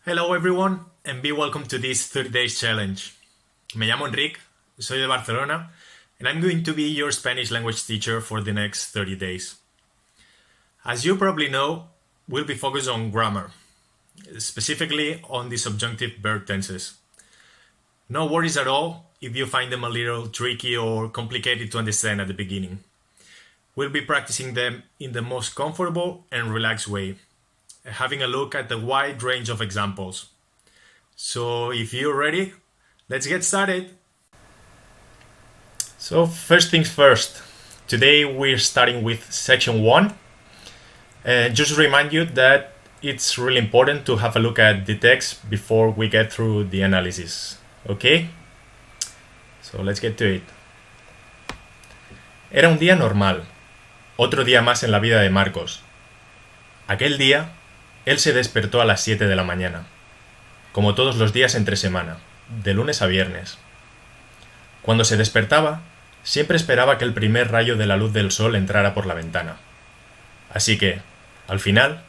Hello everyone and be welcome to this 30 days challenge. Me llamo Enric, soy de Barcelona, and I'm going to be your Spanish language teacher for the next 30 days. As you probably know, we'll be focused on grammar, specifically on the subjunctive verb tenses. No worries at all if you find them a little tricky or complicated to understand at the beginning. We'll be practicing them in the most comfortable and relaxed way, having a look at the wide range of examples. So if you're ready, let's get started. So first things first, today we're starting with section 1. Just to remind you that it's really important to have a look at the text before we get through the analysis, okay? So let's get to it. Era un día normal, otro día más en la vida de Marcos. Aquel día, él se despertó a las 7 de la mañana, como todos los días entre semana, de lunes a viernes. Cuando se despertaba, siempre esperaba que el primer rayo de la luz del sol entrara por la ventana. Así que, al final,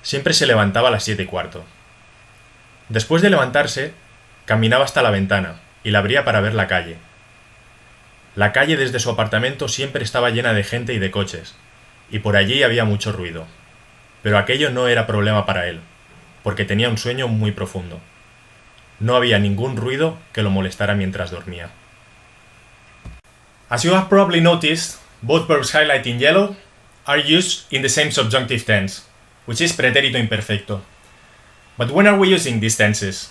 siempre se levantaba a las 7:15. Después de levantarse, caminaba hasta la ventana y la abría para ver la calle. La calle desde su apartamento siempre estaba llena de gente y de coches, y por allí había mucho ruido. Pero aquello no era problema para él, porque tenía un sueño muy profundo. No había ningún ruido que lo molestara mientras dormía. As you have probably noticed, both verbs highlighted in yellow are used in the same subjunctive tense, which is Pretérito Imperfecto. But when are we using these tenses?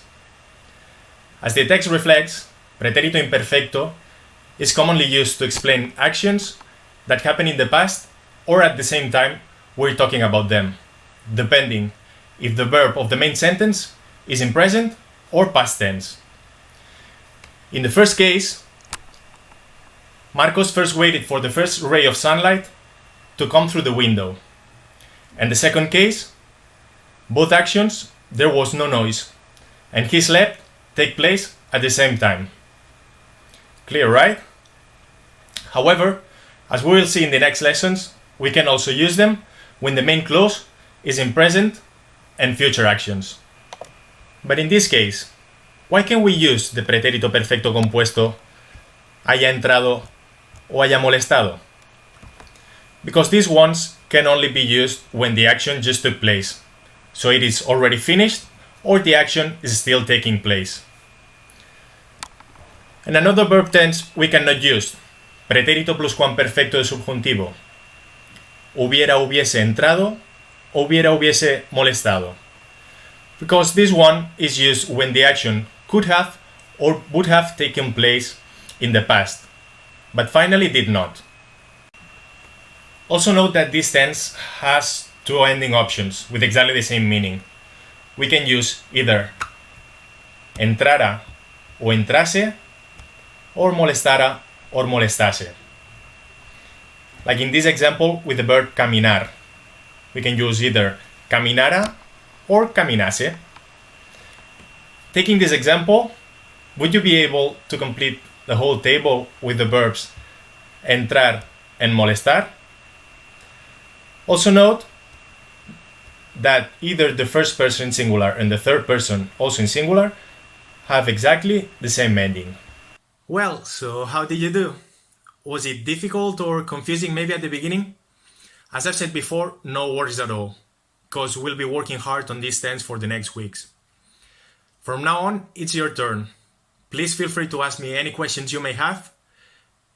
As the text reflects, Pretérito Imperfecto is commonly used to explain actions that happen in the past or at the same time we're talking about them, depending if the verb of the main sentence is in present or past tense. In the first case, Marcos first waited for the first ray of sunlight to come through the window. And the second case, both actions, there was no noise, and he slept take place at the same time. Clear, right? However, as we will see in the next lessons, we can also use them when the main clause is in present and future actions. But in this case, why can we use the pretérito perfecto compuesto haya entrado o haya molestado? Because these ones can only be used when the action just took place, so it is already finished or the action is still taking place. And another verb tense we cannot use, pretérito pluscuamperfecto de subjuntivo. Hubiera, hubiese entrado, hubiera, hubiese molestado. Because this one is used when the action could have or would have taken place in the past, but finally did not. Also note that this tense has two ending options with exactly the same meaning. We can use either entrara o entrase, or molestara or molestase. Like in this example with the verb caminar. We can use either caminara or caminase. Taking this example, would you be able to complete the whole table with the verbs entrar and molestar? Also note that either the first person singular and the third person also in singular have exactly the same ending. Well, so how did you do? Was it difficult or confusing maybe at the beginning? As I've said before, no worries at all, because we'll be working hard on this tense for the next weeks. From now on, it's your turn. Please feel free to ask me any questions you may have,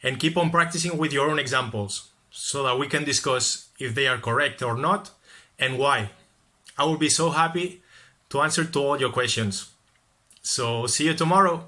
and keep on practicing with your own examples, so that we can discuss if they are correct or not, and why. I will be so happy to answer to all your questions. So see you tomorrow.